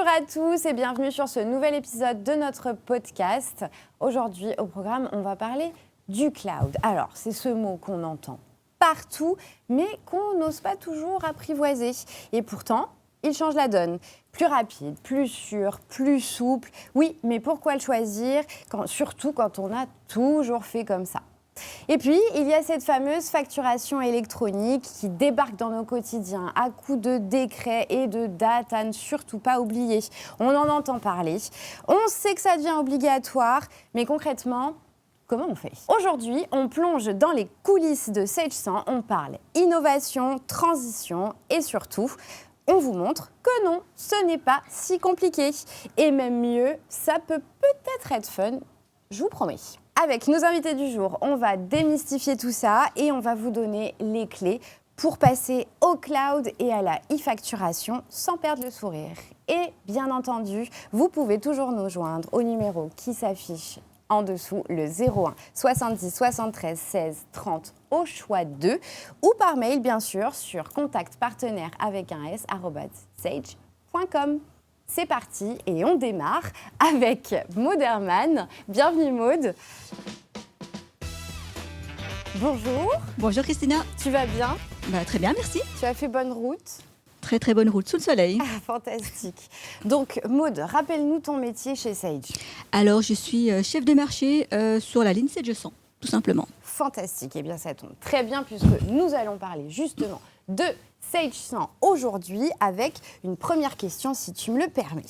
Bonjour à tous et bienvenue sur ce nouvel épisode de notre podcast. Aujourd'hui, au programme, on va parler du cloud. Alors, c'est ce mot qu'on entend partout, mais qu'on n'ose pas toujours apprivoiser. Et pourtant, il change la donne. Plus rapide, plus sûr, plus souple. Oui, mais pourquoi le choisir, surtout quand on a toujours fait comme ça? Et puis, il y a cette fameuse facturation électronique qui débarque dans nos quotidiens à coups de décrets et de dates à ne surtout pas oublier. On en entend parler, on sait que ça devient obligatoire, mais concrètement, comment on fait? Aujourd'hui, on plonge dans les coulisses de Sage 100, on parle innovation, transition et surtout, on vous montre que non, ce n'est pas si compliqué. Et même mieux, ça peut peut-être être fun, je vous promets. Avec nos invités du jour, on va démystifier tout ça et on va vous donner les clés pour passer au cloud et à la e-facturation sans perdre le sourire. Et bien entendu, vous pouvez toujours nous joindre au numéro qui s'affiche en dessous, le 01 70 73 16 30 au choix 2 ou par mail bien sûr sur contactpartenaire avec un s @sage.com. C'est parti et on démarre avec Maud Herman. Bienvenue Maud. Bonjour. Bonjour Christina. Tu vas bien? Très bien, merci. Tu as fait bonne route? Très très bonne route sous le soleil. Ah, fantastique. Donc Maud, rappelle-nous ton métier chez Sage. Alors je suis chef de marché sur la ligne Sage 100, tout simplement. Fantastique. Eh bien ça tombe très bien puisque nous allons parler justement de Sage 100 aujourd'hui avec une première question si tu me le permets.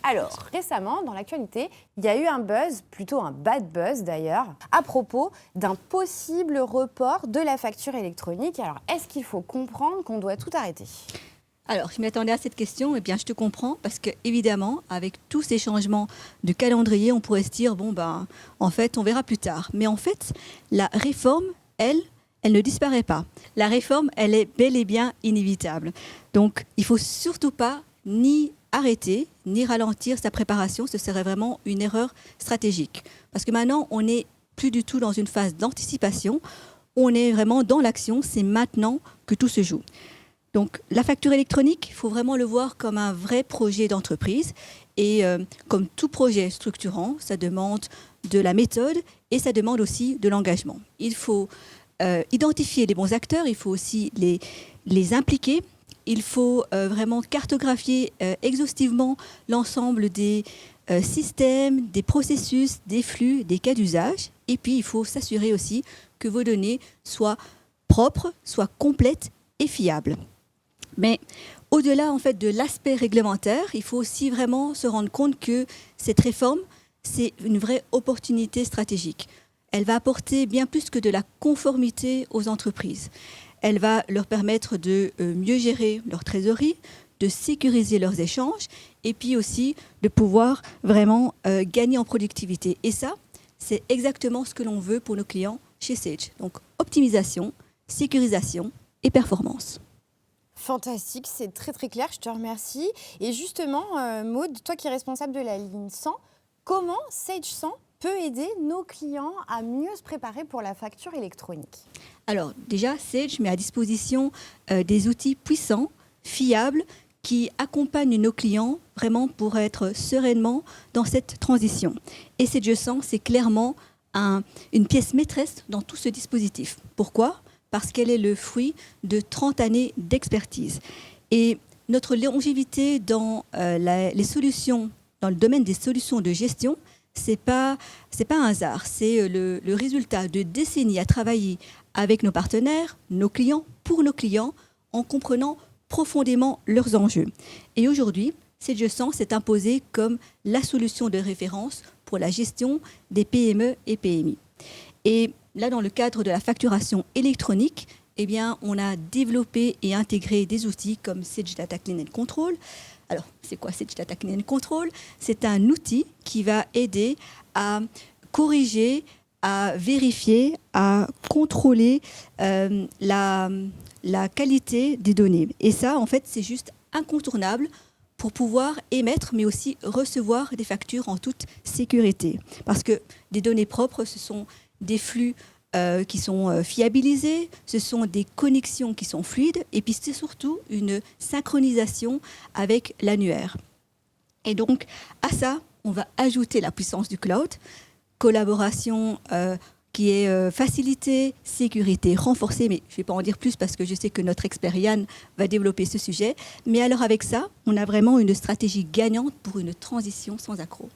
Alors, récemment, dans l'actualité, il y a eu un buzz, plutôt un bad buzz d'ailleurs, à propos d'un possible report de la facture électronique. Alors, est-ce qu'il faut comprendre qu'on doit tout arrêter ? Alors, je m'attendais à cette question, eh bien je te comprends, parce que évidemment, avec tous ces changements de calendrier, on pourrait se dire, en fait, on verra plus tard. Mais en fait, la réforme, elle ne disparaît pas. La réforme, elle est bel et bien inévitable. Donc, il ne faut surtout pas ni arrêter, ni ralentir sa préparation. Ce serait vraiment une erreur stratégique. Parce que maintenant, on n'est plus du tout dans une phase d'anticipation. On est vraiment dans l'action. C'est maintenant que tout se joue. Donc, la facture électronique, il faut vraiment le voir comme un vrai projet d'entreprise. Et comme tout projet structurant, ça demande de la méthode et ça demande aussi de l'engagement. Il faut identifier les bons acteurs, il faut aussi les impliquer. Il faut vraiment cartographier exhaustivement l'ensemble des systèmes, des processus, des flux, des cas d'usage. Et puis, il faut s'assurer aussi que vos données soient propres, soient complètes et fiables. Mais au-delà en fait, de l'aspect réglementaire, il faut aussi vraiment se rendre compte que cette réforme, c'est une vraie opportunité stratégique. Elle va apporter bien plus que de la conformité aux entreprises. Elle va leur permettre de mieux gérer leur trésorerie, de sécuriser leurs échanges et puis aussi de pouvoir vraiment gagner en productivité. Et ça, c'est exactement ce que l'on veut pour nos clients chez Sage. Donc, optimisation, sécurisation et performance. Fantastique, c'est très très clair, je te remercie. Et justement, Maud, toi qui es responsable de la ligne 100, comment Sage 100 peut aider nos clients à mieux se préparer pour la facture électronique? Alors déjà, Sage met à disposition des outils puissants, fiables, qui accompagnent nos clients vraiment pour être sereinement dans cette transition. Et Sage 100, c'est clairement une pièce maîtresse dans tout ce dispositif. Pourquoi ? Parce qu'elle est le fruit de 30 années d'expertise. Et notre longévité dans les solutions, dans le domaine des solutions de gestion, c'est pas un hasard. C'est le résultat de décennies à travailler avec nos partenaires, nos clients, pour nos clients, en comprenant profondément leurs enjeux. Et aujourd'hui, Sage 100 s'est imposé comme la solution de référence pour la gestion des PME et PMI. Et là, dans le cadre de la facturation électronique, eh bien, on a développé et intégré des outils comme Sage Data Clean and Control. Alors, c'est quoi Sage Data Clean and Control ? C'est un outil qui va aider à corriger, à vérifier, à contrôler la qualité des données. Et ça, en fait, c'est juste incontournable pour pouvoir émettre, mais aussi recevoir des factures en toute sécurité. Parce que des données propres, ce sont des flux qui sont fiabilisés, ce sont des connexions qui sont fluides, et puis c'est surtout une synchronisation avec l'annuaire. Et donc, à ça, on va ajouter la puissance du cloud, collaboration qui est facilitée, sécurité renforcée, mais je ne vais pas en dire plus parce que je sais que notre expert Yann va développer ce sujet. Mais alors avec ça, on a vraiment une stratégie gagnante pour une transition sans accroc.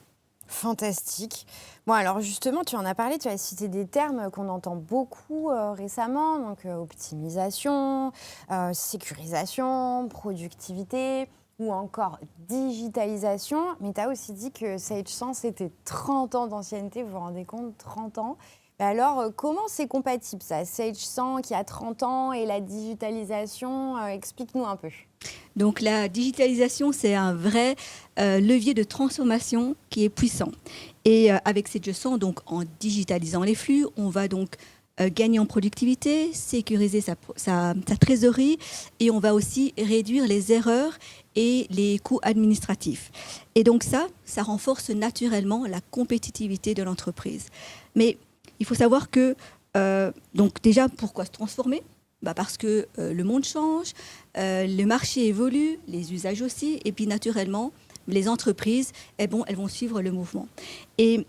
Fantastique. Bon, alors justement, tu en as parlé, tu as cité des termes qu'on entend beaucoup récemment, donc optimisation, sécurisation, productivité ou encore digitalisation. Mais tu as aussi dit que Sage 100, c'était 30 ans d'ancienneté, vous vous rendez compte, 30 ans. Alors, comment c'est compatible ça, Sage 100 qui a 30 ans et la digitalisation, explique-nous un peu. Donc la digitalisation, c'est un vrai levier de transformation qui est puissant. Et avec Sage 100, donc en digitalisant les flux, on va donc gagner en productivité, sécuriser sa trésorerie et on va aussi réduire les erreurs et les coûts administratifs. Et donc ça renforce naturellement la compétitivité de l'entreprise. Mais il faut savoir que, donc déjà, pourquoi se transformer ? Parce que le monde change, le marché évolue, les usages aussi, et puis naturellement, les entreprises, elles vont suivre le mouvement. Et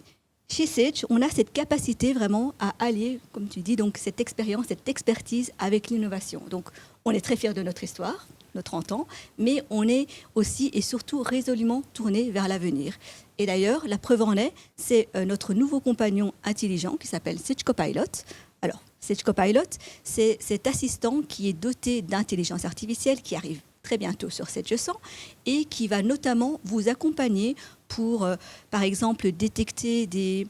chez Sage, on a cette capacité vraiment à allier, comme tu dis, donc cette expérience, cette expertise avec l'innovation. Donc, on est très fiers de notre histoire, nos 30 ans, mais on est aussi et surtout résolument tourné vers l'avenir. Et d'ailleurs, la preuve en est, c'est notre nouveau compagnon intelligent qui s'appelle Sage Copilot. Alors, Sage Copilot, c'est cet assistant qui est doté d'intelligence artificielle qui arrive très bientôt sur Sage 100 et qui va notamment vous accompagner pour, par exemple, détecter des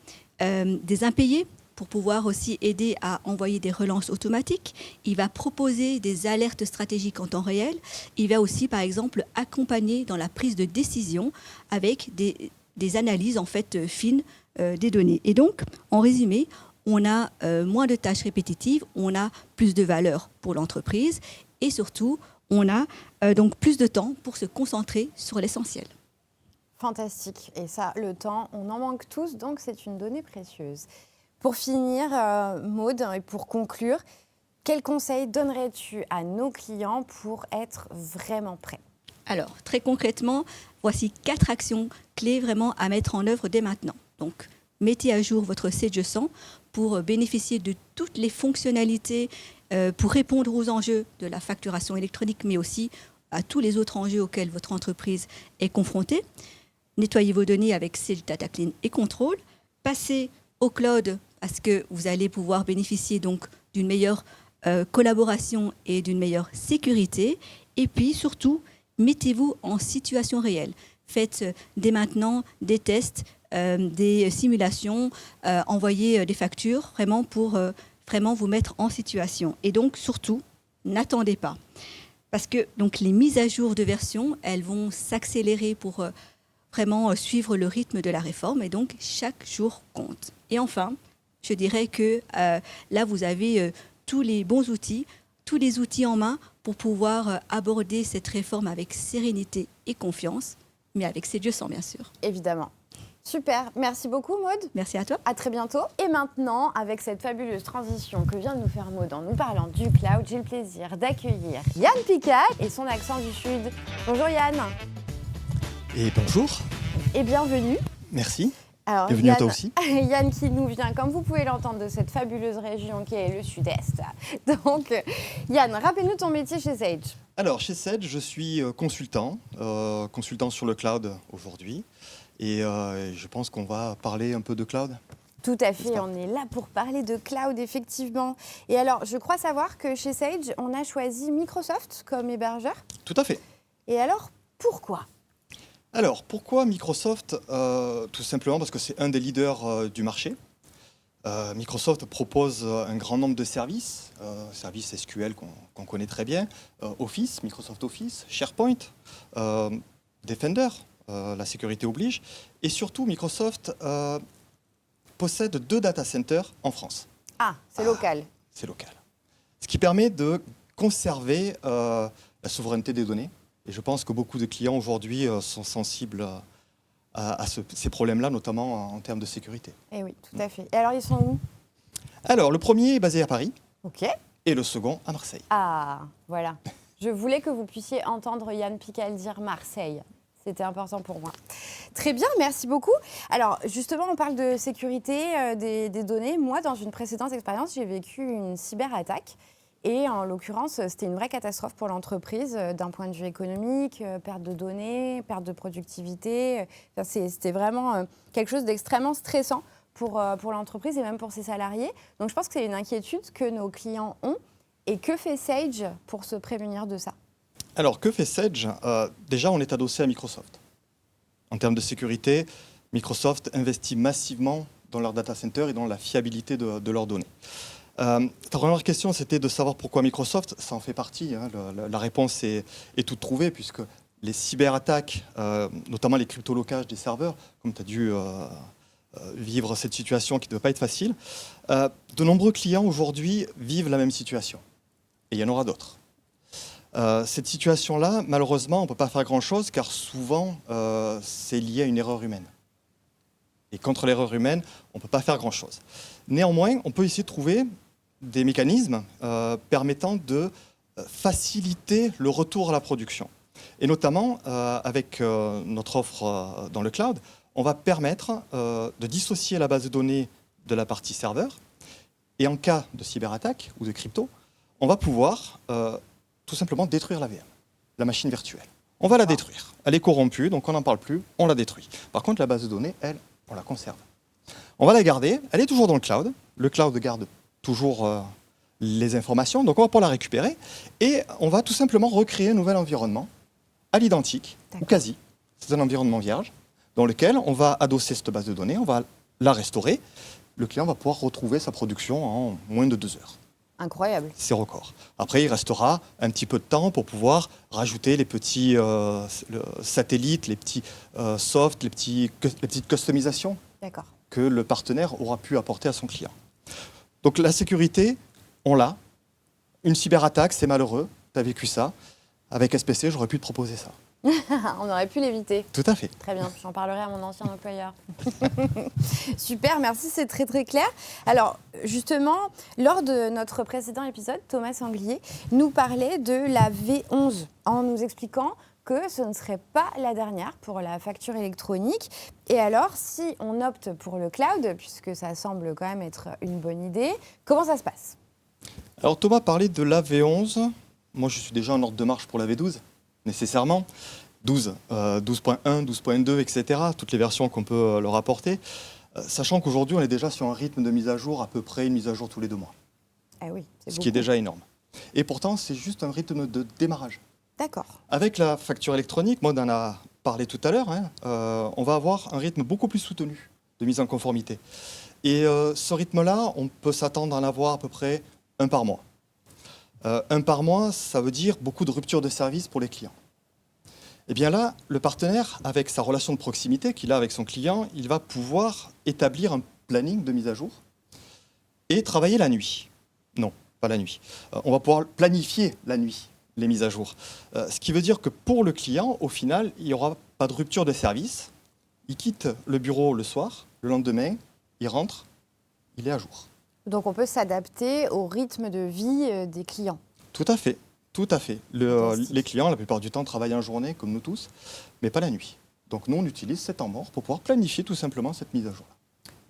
impayés, pour pouvoir aussi aider à envoyer des relances automatiques. Il va proposer des alertes stratégiques en temps réel. Il va aussi, par exemple, accompagner dans la prise de décision avec des analyses en fait fines des données. Et donc, en résumé, on a moins de tâches répétitives, on a plus de valeur pour l'entreprise et surtout, on a donc plus de temps pour se concentrer sur l'essentiel. Fantastique. Et ça, le temps, on en manque tous, donc c'est une donnée précieuse. Pour finir, Maud, et pour conclure, quels conseils donnerais-tu à nos clients pour être vraiment prêts ? Alors, très concrètement, voici 4 actions clés vraiment à mettre en œuvre dès maintenant. Donc, mettez à jour votre Sage 100 pour bénéficier de toutes les fonctionnalités pour répondre aux enjeux de la facturation électronique, mais aussi à tous les autres enjeux auxquels votre entreprise est confrontée. Nettoyez vos données avec Sage Data Clean et Control. Passez au cloud parce que vous allez pouvoir bénéficier donc d'une meilleure collaboration et d'une meilleure sécurité. Et puis surtout, mettez-vous en situation réelle. Faites dès maintenant des tests, des simulations, envoyez des factures vraiment pour vraiment vous mettre en situation. Et donc surtout, n'attendez pas. Parce que donc, les mises à jour de version, elles vont s'accélérer pour vraiment suivre le rythme de la réforme et donc chaque jour compte. Et enfin, je dirais que là, vous avez tous les bons outils, tous les outils en main pour pouvoir aborder cette réforme avec sérénité et confiance, mais avec Sage 100 bien sûr. Évidemment. Super, merci beaucoup Maud. Merci à toi. À très bientôt. Et maintenant, avec cette fabuleuse transition que vient de nous faire Maud en nous parlant du cloud, j'ai le plaisir d'accueillir Yann Picat et son accent du Sud. Bonjour Yann. Et bonjour. Et bienvenue. Merci. Alors, bienvenue à toi aussi. Yann qui nous vient, comme vous pouvez l'entendre, de cette fabuleuse région qui est le Sud-Est. Donc, Yann, rappelle-nous ton métier chez Sage. Alors, chez Sage, je suis consultant sur le cloud aujourd'hui. Et je pense qu'on va parler un peu de cloud. Tout à fait, on est là pour parler de cloud, effectivement. Et alors, je crois savoir que chez Sage, on a choisi Microsoft comme hébergeur. Tout à fait. Et alors, pourquoi ? Alors, pourquoi Microsoft ? Tout simplement parce que c'est un des leaders du marché. Microsoft propose un grand nombre de services SQL qu'on connaît très bien, Office, Microsoft Office, SharePoint, Defender, la sécurité oblige, et surtout Microsoft possède 2 data centers en France. Ah, c'est local. C'est local. Ce qui permet de conserver la souveraineté des données. Et je pense que beaucoup de clients aujourd'hui sont sensibles à ces problèmes-là, notamment en termes de sécurité. Eh oui, tout à fait. Et alors, ils sont où ? Alors, le premier est basé à Paris. Ok. Et le second à Marseille. Ah, voilà. Je voulais que vous puissiez entendre Yann Pical dire Marseille. C'était important pour moi. Très bien, merci beaucoup. Alors, justement, on parle de sécurité des données. Moi, dans une précédente expérience, j'ai vécu une cyberattaque. Et en l'occurrence, c'était une vraie catastrophe pour l'entreprise d'un point de vue économique, perte de données, perte de productivité. Enfin, c'était vraiment quelque chose d'extrêmement stressant pour l'entreprise et même pour ses salariés. Donc, je pense que c'est une inquiétude que nos clients ont. Et que fait Sage pour se prémunir de ça ? Alors, que fait Sage ? Déjà, on est adossé à Microsoft. En termes de sécurité, Microsoft investit massivement dans leur data center et dans la fiabilité de leurs données. Ta première question, c'était de savoir pourquoi Microsoft. Ça en fait partie. Hein, la réponse est toute trouvée, puisque les cyberattaques, notamment les cryptolocages des serveurs, comme tu as dû vivre cette situation qui ne doit pas être facile, de nombreux clients aujourd'hui vivent la même situation. Et il y en aura d'autres. Cette situation-là, malheureusement, on ne peut pas faire grand-chose, car souvent, c'est lié à une erreur humaine. Et contre l'erreur humaine, on ne peut pas faire grand-chose. Néanmoins, on peut essayer de trouver des mécanismes permettant de faciliter le retour à la production. Et notamment, avec notre offre dans le cloud, on va permettre de dissocier la base de données de la partie serveur. Et en cas de cyberattaque ou de crypto, on va pouvoir tout simplement détruire la VM, la machine virtuelle. On va la détruire. Elle est corrompue, donc on n'en parle plus, on la détruit. Par contre, la base de données, elle, on la conserve. On va la garder, elle est toujours dans le cloud. Le cloud garde toujours les informations, donc on va pouvoir la récupérer. Et on va tout simplement recréer un nouvel environnement, à l'identique, ou quasi. C'est un environnement vierge, dans lequel on va adosser cette base de données, on va la restaurer. Le client va pouvoir retrouver sa production en moins de 2 heures. Incroyable. C'est record. Après, il restera un petit peu de temps pour pouvoir rajouter les petits satellites, les petits softs, les petites customisations que le partenaire aura pu apporter à son client. Donc la sécurité, on l'a. Une cyberattaque, c'est malheureux. Tu as vécu ça. Avec SPC, j'aurais pu te proposer ça. On aurait pu l'éviter. Tout à fait. Très bien, j'en parlerai à mon ancien employeur. Super, merci, c'est très très clair. Alors justement, lors de notre précédent épisode, Thomas Sanglier nous parlait de la V11 en nous expliquant que ce ne serait pas la dernière pour la facture électronique. Et alors, si on opte pour le cloud, puisque ça semble quand même être une bonne idée, comment ça se passe ? Alors Thomas parlait de la V11. Moi, je suis déjà en ordre de marche pour la V12. Nécessairement, 12, 12.1, 12.2, etc., toutes les versions qu'on peut leur apporter, sachant qu'aujourd'hui, on est déjà sur un rythme de mise à jour, à peu près une mise à jour tous les 2 mois. Ah oui, c'est ce qui est déjà énorme. Et pourtant, c'est juste un rythme de démarrage. D'accord. Avec la facture électronique, Maud en a parlé tout à l'heure, hein, on va avoir un rythme beaucoup plus soutenu de mise en conformité. Et ce rythme-là, on peut s'attendre à en avoir à peu près 1 par mois. 1 par mois, ça veut dire beaucoup de ruptures de service pour les clients. Et bien là, le partenaire, avec sa relation de proximité qu'il a avec son client, il va pouvoir établir un planning de mise à jour et travailler la nuit. Non, pas la nuit. On va pouvoir planifier la nuit les mises à jour. Ce qui veut dire que pour le client, au final, il n'y aura pas de rupture de service. Il quitte le bureau le soir, le lendemain, il rentre, il est à jour. Donc on peut s'adapter au rythme de vie des clients. Tout à fait, tout à fait. Les clients, la plupart du temps, travaillent en journée, comme nous tous, mais pas la nuit. Donc nous, on utilise ces temps morts pour pouvoir planifier tout simplement cette mise à jour.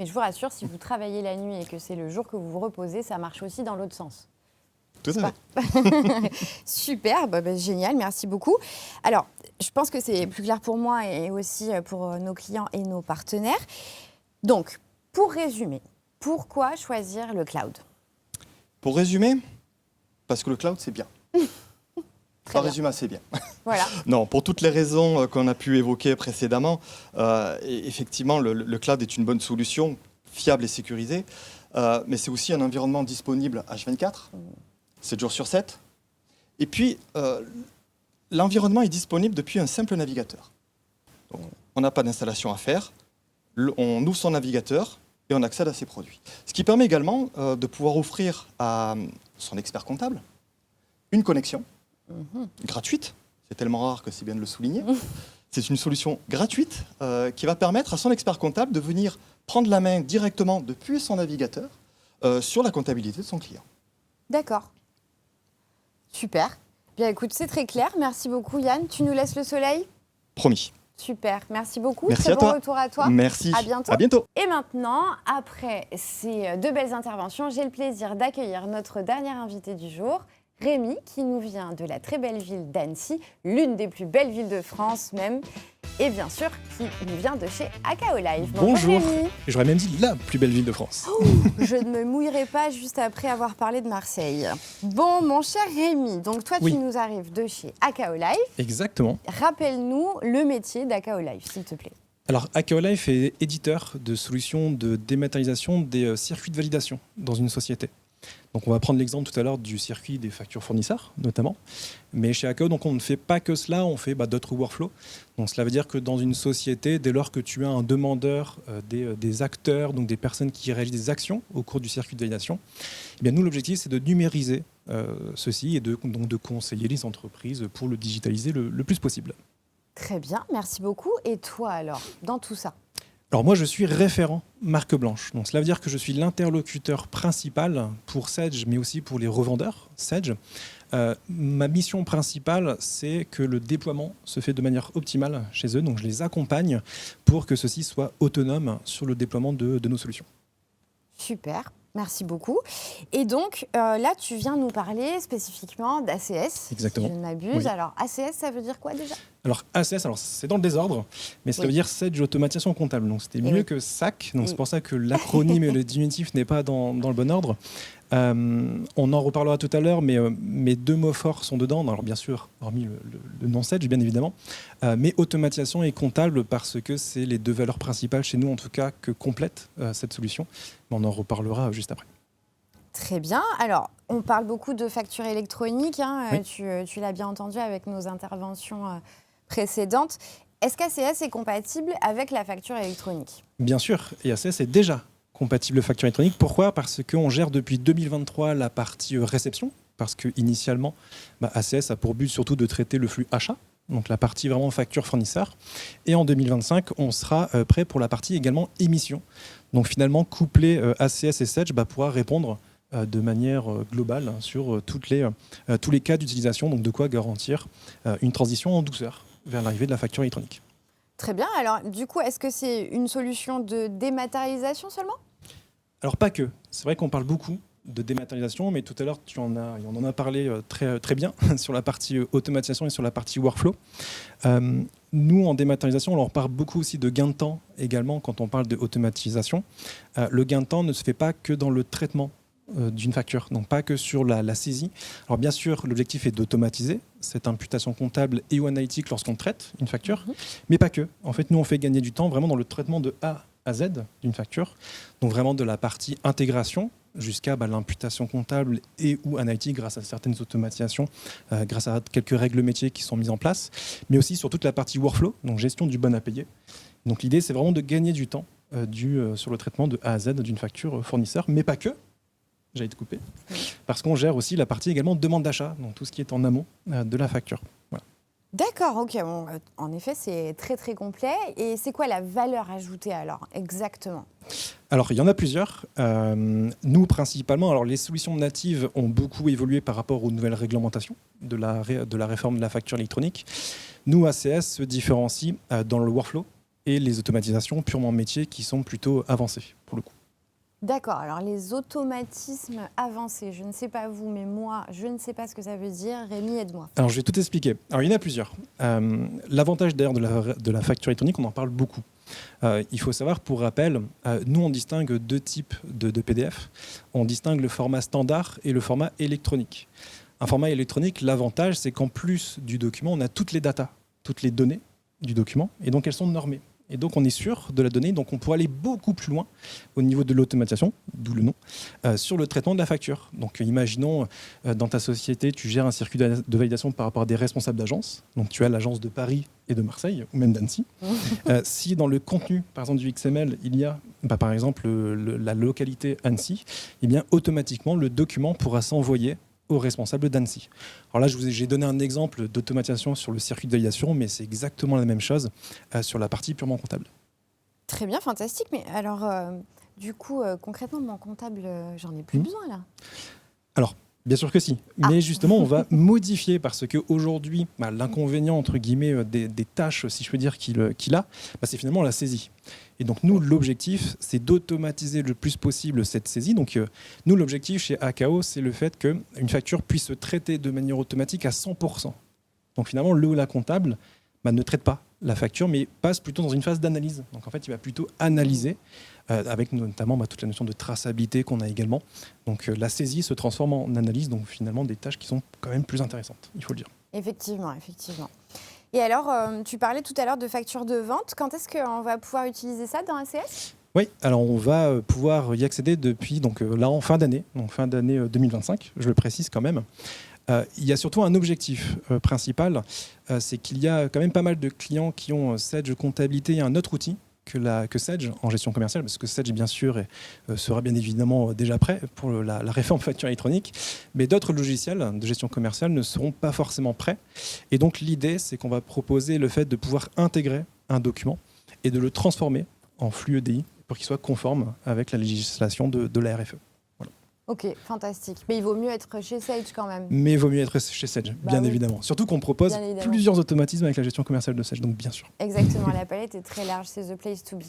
Mais je vous rassure, si vous travaillez la nuit et que c'est le jour que vous vous reposez, ça marche aussi dans l'autre sens. Tout à fait. Super, génial, merci beaucoup. Alors, je pense que c'est plus clair pour moi et aussi pour nos clients et nos partenaires. Donc, pour résumer, pourquoi choisir le cloud ? Pour résumer, parce que le cloud, c'est bien. Ça résume assez bien. Voilà. Non, pour toutes les raisons qu'on a pu évoquer précédemment, effectivement, le cloud est une bonne solution, fiable et sécurisée, mais c'est aussi un environnement disponible H24, 7 jours sur 7. Et puis, l'environnement est disponible depuis un simple navigateur. Donc, on n'a pas d'installation à faire, on ouvre son navigateur et on accède à ses produits. Ce qui permet également de pouvoir offrir à son expert comptable une connexion gratuite. C'est tellement rare que c'est bien de le souligner. C'est une solution gratuite qui va permettre à son expert comptable de venir prendre la main directement depuis son navigateur sur la comptabilité de son client. D'accord. Super. Bien écoute, c'est très clair. Merci beaucoup Yann. Tu nous laisses le soleil ? Promis. Super, merci beaucoup. Merci Très à bon toi. retour à toi. Merci. À bientôt. À bientôt. Et maintenant, après ces deux belles interventions, j'ai le plaisir d'accueillir notre dernier invité du jour, Rémi, qui nous vient de la très belle ville d'Annecy, l'une des plus belles villes de France même, et bien sûr, qui nous vient de chez Akao Life. Bonjour. Rémi. J'aurais même dit la plus belle ville de France. Je ne me mouillerai pas juste après avoir parlé de Marseille. Bon, mon cher Rémi, donc toi, Oui. tu nous arrives de chez Akao Life. Exactement. Rappelle-nous le métier d'Akao Life, s'il te plaît. Alors, Akao Life est éditeur de solutions de dématérialisation des circuits de validation dans une société. Donc, on va prendre l'exemple tout à l'heure du circuit des factures fournisseurs, notamment. Mais chez Akao, donc, on ne fait pas que cela, on fait d'autres workflows. Donc, cela veut dire que dans une société, dès lors que tu as un demandeur, des acteurs, donc des personnes qui réalisent des actions au cours du circuit de validation, eh bien, nous, l'objectif, c'est de numériser ceci et donc de conseiller les entreprises pour le digitaliser le plus possible. Très bien, merci beaucoup. Et toi alors, dans tout ça? Alors moi, je suis référent marque blanche. Donc cela veut dire que je suis l'interlocuteur principal pour Sedge, mais aussi pour les revendeurs Sedge. Ma mission principale, c'est que le déploiement se fait de manière optimale chez eux. Donc je les accompagne pour que ceux-ci soient autonomes sur le déploiement de nos solutions. Super, merci beaucoup. Et donc, là, tu viens nous parler spécifiquement d'ACS. Exactement. Si je ne m'abuse. Oui. Alors, ACS, ça veut dire quoi déjà? Alors ACS, c'est dans le désordre, mais ça Oui. veut dire Sedge Automatisation Comptable. Donc c'était Et mieux oui. que SAC. Donc Oui. c'est pour ça que l'acronyme et le diminutif n'est pas dans le bon ordre. On en reparlera tout à l'heure, mais mes deux mots forts sont dedans. Alors bien sûr, hormis le nom Sedge, bien évidemment, mais automatisation et comptable parce que c'est les deux valeurs principales chez nous, en tout cas, que complète cette solution. Mais on en reparlera juste après. Très bien. Alors, on parle beaucoup de factures électroniques. Hein. Oui. Tu l'as bien entendu avec nos interventions précédentes. Est-ce qu'ACS est compatible avec la facture électronique? Bien sûr, et ACS est déjà compatible facture électronique. Pourquoi? Parce qu'on gère depuis 2023 la partie réception, parce qu'initialement, ACS a pour but surtout de traiter le flux achat, donc la partie vraiment facture fournisseur. Et en 2025, on sera prêt pour la partie également émission. Donc finalement, coupler ACS et Sedge pourra répondre de manière globale sur tous les cas d'utilisation, donc de quoi garantir une transition en douceur vers l'arrivée de la facture électronique. Très bien. Alors, du coup, est-ce que c'est une solution de dématérialisation seulement? Alors pas que. C'est vrai qu'on parle beaucoup de dématérialisation, mais tout à l'heure, on en a parlé très, très bien sur la partie automatisation et sur la partie workflow. Nous, en dématérialisation, on parle beaucoup aussi de gain de temps également quand on parle de automatisation. Le gain de temps ne se fait pas que dans le traitement d'une facture, donc pas que sur la saisie. Alors bien sûr, l'objectif est d'automatiser cette imputation comptable et ou analytique lorsqu'on traite une facture, mais pas que. En fait, nous, on fait gagner du temps vraiment dans le traitement de A à Z d'une facture, donc vraiment de la partie intégration jusqu'à l'imputation comptable et ou analytique grâce à certaines automatisations, grâce à quelques règles métiers qui sont mises en place, mais aussi sur toute la partie workflow, donc gestion du bon à payer. Donc l'idée, c'est vraiment de gagner du temps sur le traitement de A à Z d'une facture fournisseur, mais pas que. J'allais te couper, parce qu'on gère aussi la partie également demande d'achat, donc tout ce qui est en amont de la facture. Voilà. D'accord, ok. Bon, en effet, c'est très très complet. Et c'est quoi la valeur ajoutée alors exactement? Alors, il y en a plusieurs. Nous, principalement, alors les solutions natives ont beaucoup évolué par rapport aux nouvelles réglementations de la réforme de la facture électronique. Nous, ACS se différencie dans le workflow et les automatisations purement métiers qui sont plutôt avancées, pour le coup. D'accord, alors les automatismes avancés, je ne sais pas vous, mais moi, je ne sais pas ce que ça veut dire. Rémi, aide-moi. Alors, je vais tout expliquer. Alors, il y en a plusieurs. L'avantage d'ailleurs de la facture électronique, on en parle beaucoup. Il faut savoir, pour rappel, nous, on distingue deux types de PDF. On distingue le format standard et le format électronique. Un format électronique, l'avantage, c'est qu'en plus du document, on a toutes les datas, toutes les données du document, et donc elles sont normées. Et donc, on est sûr de la donnée, donc on pourrait aller beaucoup plus loin au niveau de l'automatisation, d'où le nom, sur le traitement de la facture. Donc, imaginons, dans ta société, tu gères un circuit de validation par rapport à des responsables d'agence. Donc, tu as l'agence de Paris et de Marseille, ou même d'Annecy. Si dans le contenu, par exemple, du XML, il y a, par exemple, la localité Annecy, eh bien, automatiquement, le document pourra s'envoyer aux responsables d'Annecy. Alors là, j'ai donné un exemple d'automatisation sur le circuit de validation, mais c'est exactement la même chose sur la partie purement comptable. Très bien, fantastique. Mais alors, du coup, concrètement, mon comptable, j'en ai plus besoin là. Alors, Bien sûr que si. Mais justement, on va modifier parce qu'aujourd'hui, l'inconvénient, entre guillemets, des tâches, si je peux dire, qu'il a, c'est finalement la saisie. Et donc, nous, l'objectif, c'est d'automatiser le plus possible cette saisie. Donc, nous, l'objectif chez AKO, c'est le fait qu'une facture puisse se traiter de manière automatique à 100%. Donc, finalement, le ou la comptable ne traite pas la facture, mais passe plutôt dans une phase d'analyse. Donc, en fait, il va plutôt analyser, avec notamment toute la notion de traçabilité qu'on a également. Donc, la saisie se transforme en analyse, donc finalement, des tâches qui sont quand même plus intéressantes, il faut le dire. Effectivement. Et alors, tu parlais tout à l'heure de facture de vente. Quand est-ce qu'on va pouvoir utiliser ça dans ACS ? Oui, alors on va pouvoir y accéder depuis là en fin d'année 2025, je le précise quand même. Il y a surtout un objectif principal, c'est qu'il y a quand même pas mal de clients qui ont Sage Comptabilité et un autre outil que Sage en gestion commerciale, parce que Sage, bien sûr, sera bien évidemment déjà prêt pour la réforme facture électronique, mais d'autres logiciels de gestion commerciale ne seront pas forcément prêts. Et donc l'idée, c'est qu'on va proposer le fait de pouvoir intégrer un document et de le transformer en flux EDI pour qu'il soit conforme avec la législation de la RFE. Ok, fantastique. Mais il vaut mieux être chez Sage quand même. Mais il vaut mieux être chez Sage, bien évidemment. Surtout qu'on propose plusieurs automatismes avec la gestion commerciale de Sage, donc bien sûr. Exactement, la palette est très large, c'est the place to be.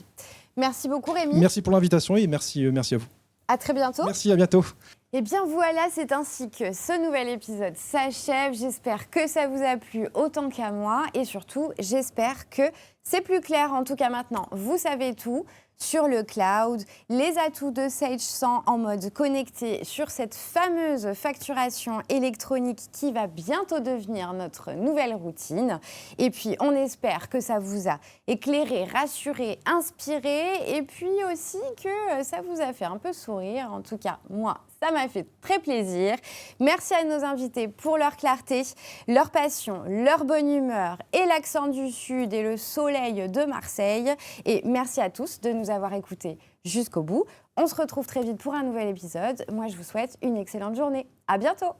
Merci beaucoup Rémi. Merci pour l'invitation et merci à vous. À très bientôt. Merci, à bientôt. Et bien voilà, c'est ainsi que ce nouvel épisode s'achève. J'espère que ça vous a plu autant qu'à moi et surtout, j'espère que c'est plus clair. En tout cas maintenant, vous savez tout sur le cloud, les atouts de Sage 100 en mode connecté sur cette fameuse facturation électronique qui va bientôt devenir notre nouvelle routine. Et puis, on espère que ça vous a éclairé, rassuré, inspiré et puis aussi que ça vous a fait un peu sourire. En tout cas, moi, ça m'a fait très plaisir. Merci à nos invités pour leur clarté, leur passion, leur bonne humeur et l'accent du Sud et le soleil de Marseille. Et merci à tous de nous avoir écoutés jusqu'au bout. On se retrouve très vite pour un nouvel épisode. Moi, je vous souhaite une excellente journée. À bientôt.